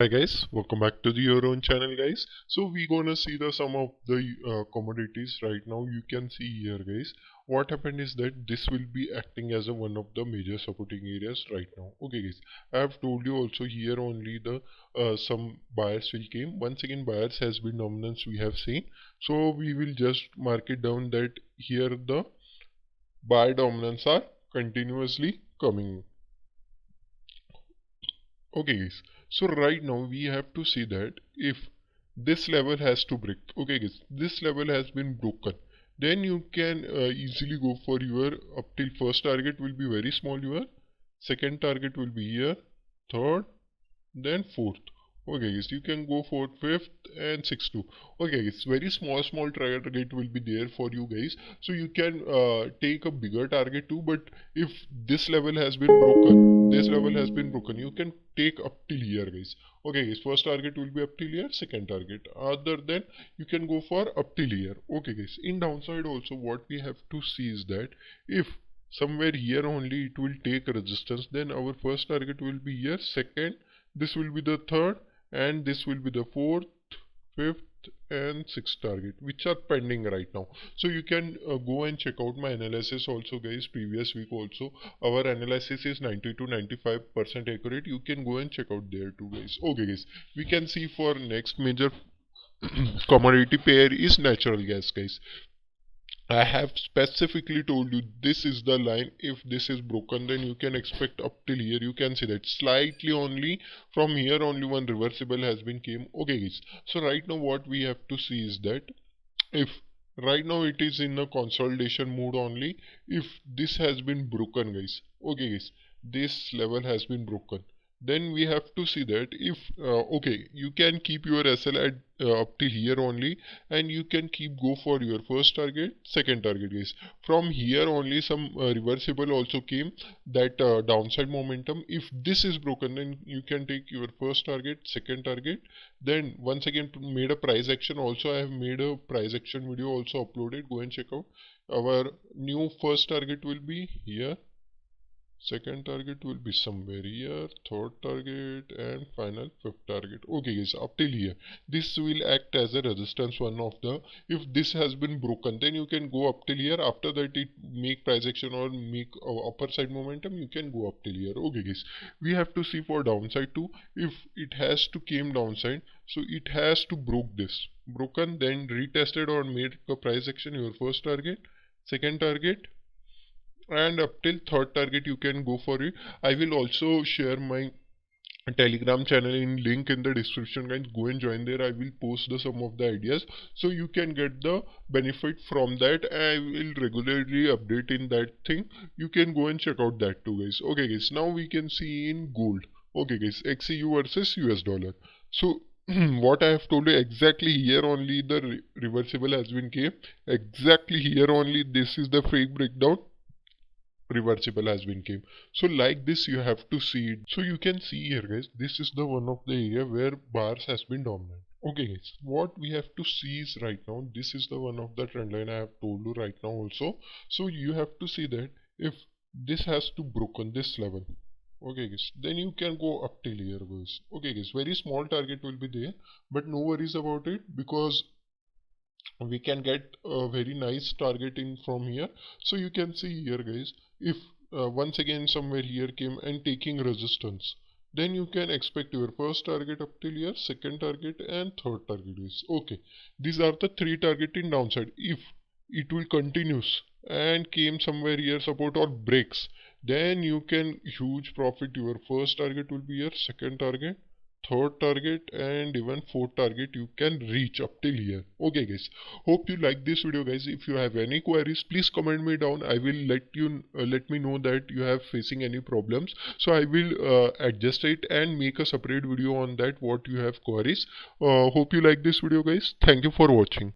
Hi guys, welcome back to your own channel guys. So we gonna see the some of the commodities right now. You can see here guys, what happened is that this will be acting as a one of the major supporting areas right now. Okay guys, I have told you also here only the some buyers will came. Once again buyers has been dominance we have seen. So we will just mark it down that here the buy dominance are continuously coming. Okay guys, so right now we have to see that if this level has to break, okay guys, this level has been broken, then you can easily go for your up till first target will be very small, your second target will be here, third, then fourth. Okay guys, you can go for fifth and sixth too. Okay guys, very small target will be there for you guys, so you can take a bigger target too. But if this level has been broken, you can take up till here guys. Okay guys, first target will be up till here, second target other than you can go for up till here. Okay guys, in downside also what we have to see is that if somewhere here only it will take resistance, then our first target will be here, second this will be the third, and this will be the fourth, fifth and sixth target which are pending right now. So you can go and check out my analysis also guys. Previous week also our analysis is 90 to 95% accurate. You can go and check out there too guys. Okay guys, we can see for next major commodity pair is natural gas guys. I have specifically told you this is the line. If this is broken, then you can expect up till here. You can see that slightly only from here only one reversible has been came. Okay guys, so right now what we have to see is that if right now it is in a consolidation mode only, if this has been broken guys, okay guys, this level has been broken, then we have to see that if okay, you can keep your SL at up till here only, and you can keep go for your first target, second target guys. From here only some reversible also came, that downside momentum. If this is broken, then you can take your first target, second target. Then once again made a price action also. I have made a price action video also uploaded, go and check out. Our new first target will be here, second target will be somewhere here, third target and final fifth target. Okay guys, up till here this will act as a resistance, one of the, if this has been broken then you can go up till here. After that it make price action or make upper side momentum, you can go up till here. Okay guys, we have to see for downside too. If it has to came downside, so it has to broke this, broken, then retested or made a price action, your first target, second target and up till third target you can go for it. I will also share my telegram channel in link in the description guys. Go and join there. I will post the some of the ideas so you can get the benefit from that. I will regularly update in that thing. You can go and check out that too guys. Okay guys, now we can see in gold. Okay guys, XEU versus US dollar. So what I have told you, exactly here only the reversible has been came, exactly here only this is the fake breakdown, reversible has been came. So like this you have to see it. So you can see here guys, this is the one of the area where bars has been dominant. Okay guys, what we have to see is right now this is the one of the trend line I have told you right now also. So you have to see that if this has to broken this level, okay guys, then you can go up till here guys. Okay guys, very small target will be there, but no worries about it because we can get a very nice target in from here. So you can see here guys, if once again somewhere here came and taking resistance, then you can expect your first target up till here, second target and third target is okay. These are the three target in downside. If it will continues and came somewhere here support or breaks, then you can huge profit. Your first target will be here, second target, third target and even fourth target you can reach up till here. Okay guys, hope you like this video guys. If you have any queries, please comment me down. I will let me know that you have facing any problems, so I will adjust it and make a separate video on that what you have queries. Hope you like this video guys. Thank you for watching.